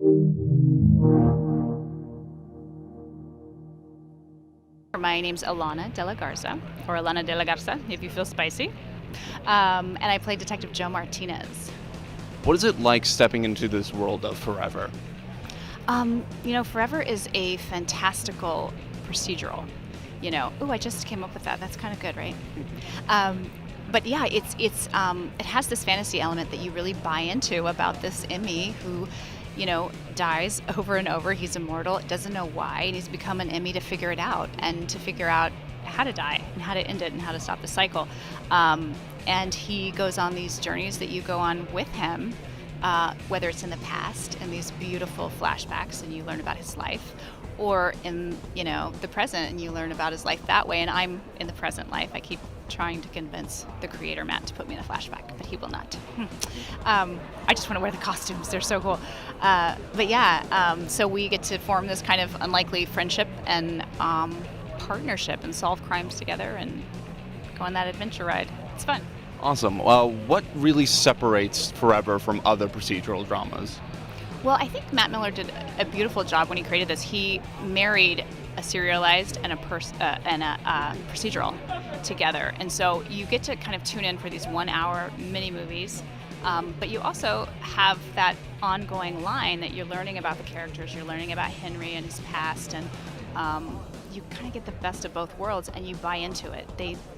My name's Alana De La Garza, or Alana De La Garza, if you feel spicy. And I play Detective Joe Martinez. What is it like stepping into this world of Forever? Forever is a fantastical procedural. I just came up with that. That's kind of good, right? But yeah, it has this fantasy element that you really buy into about this Emmy who, dies over and over. He's immortal, doesn't know why, and he's become an Emmy to figure it out and to figure out how to die and how to end it and how to stop the cycle. And he goes on these journeys that you go on with him, whether it's in the past in these beautiful flashbacks and you learn about his life, or in the present and you learn about his life that way. And I'm in the present life. I keep trying to convince the creator Matt to put me in a flashback, but he will not. I just want to wear the costumes. They're so cool. So we get to form this kind of unlikely friendship and partnership and solve crimes together and go on that adventure ride. It's fun. Awesome. What really separates Forever from other procedural dramas? Well, I think Matt Miller did a beautiful job when he created this. He married a serialized and a procedural together. And so you get to kind of tune in for these 1 hour mini movies. But you also have that ongoing line that you're learning about the characters, you're learning about Henry and his past, and you kind of get the best of both worlds and you buy into it.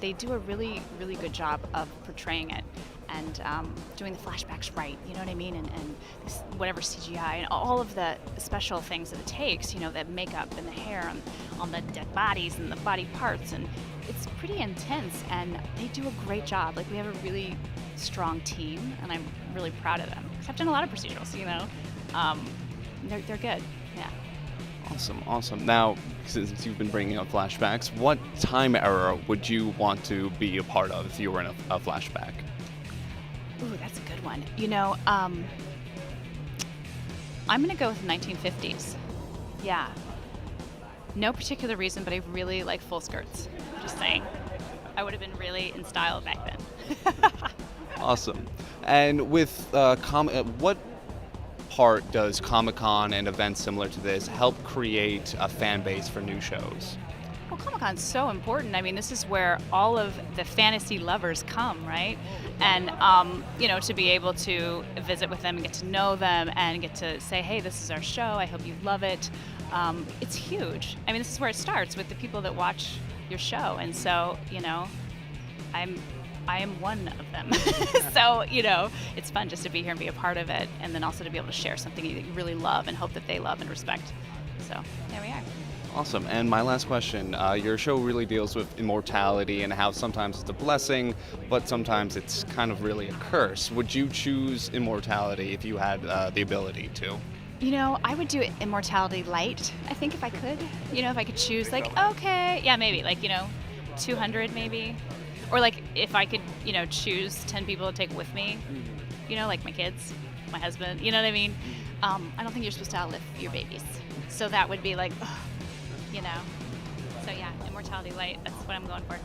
They do a really, really good job of portraying it and doing the flashbacks right, you know what I mean? And this, whatever CGI and all of the special things that it takes, the makeup and the hair on the dead bodies and the body parts. And it's pretty intense and they do a great job. Like, we have a really strong team and I'm really proud of them. 'Cause I've done a lot of procedurals, they're good, yeah. Awesome. Now, since you've been bringing up flashbacks, what time era would you want to be a part of if you were in a flashback? Ooh, that's a good one. I'm going to go with 1950s. Yeah. No particular reason, but I really like full skirts. Just saying. I would have been really in style back then. Awesome. And with what part does Comic-Con and events similar to this help create a fan base for new shows? Well, Comic-Con's so important. I mean, this is where all of the fantasy lovers come, right? And, to be able to visit with them and get to know them and get to say, hey, this is our show. I hope you love it. It's huge. I mean, this is where it starts with the people that watch your show. And so, I am one of them. So, it's fun just to be here and be a part of it. And then also to be able to share something that you really love and hope that they love and respect. So there we are. Awesome. And my last question, your show really deals with immortality and how sometimes it's a blessing, but sometimes it's kind of really a curse. Would you choose immortality if you had the ability to? I would do immortality light, I think, if I could. If I could choose, okay, yeah, maybe, 200 maybe. Or, if I could, choose 10 people to take with me, like my kids, my husband, you know what I mean? I don't think you're supposed to outlive your babies. So that would be So yeah, immortality light, that's what I'm going for.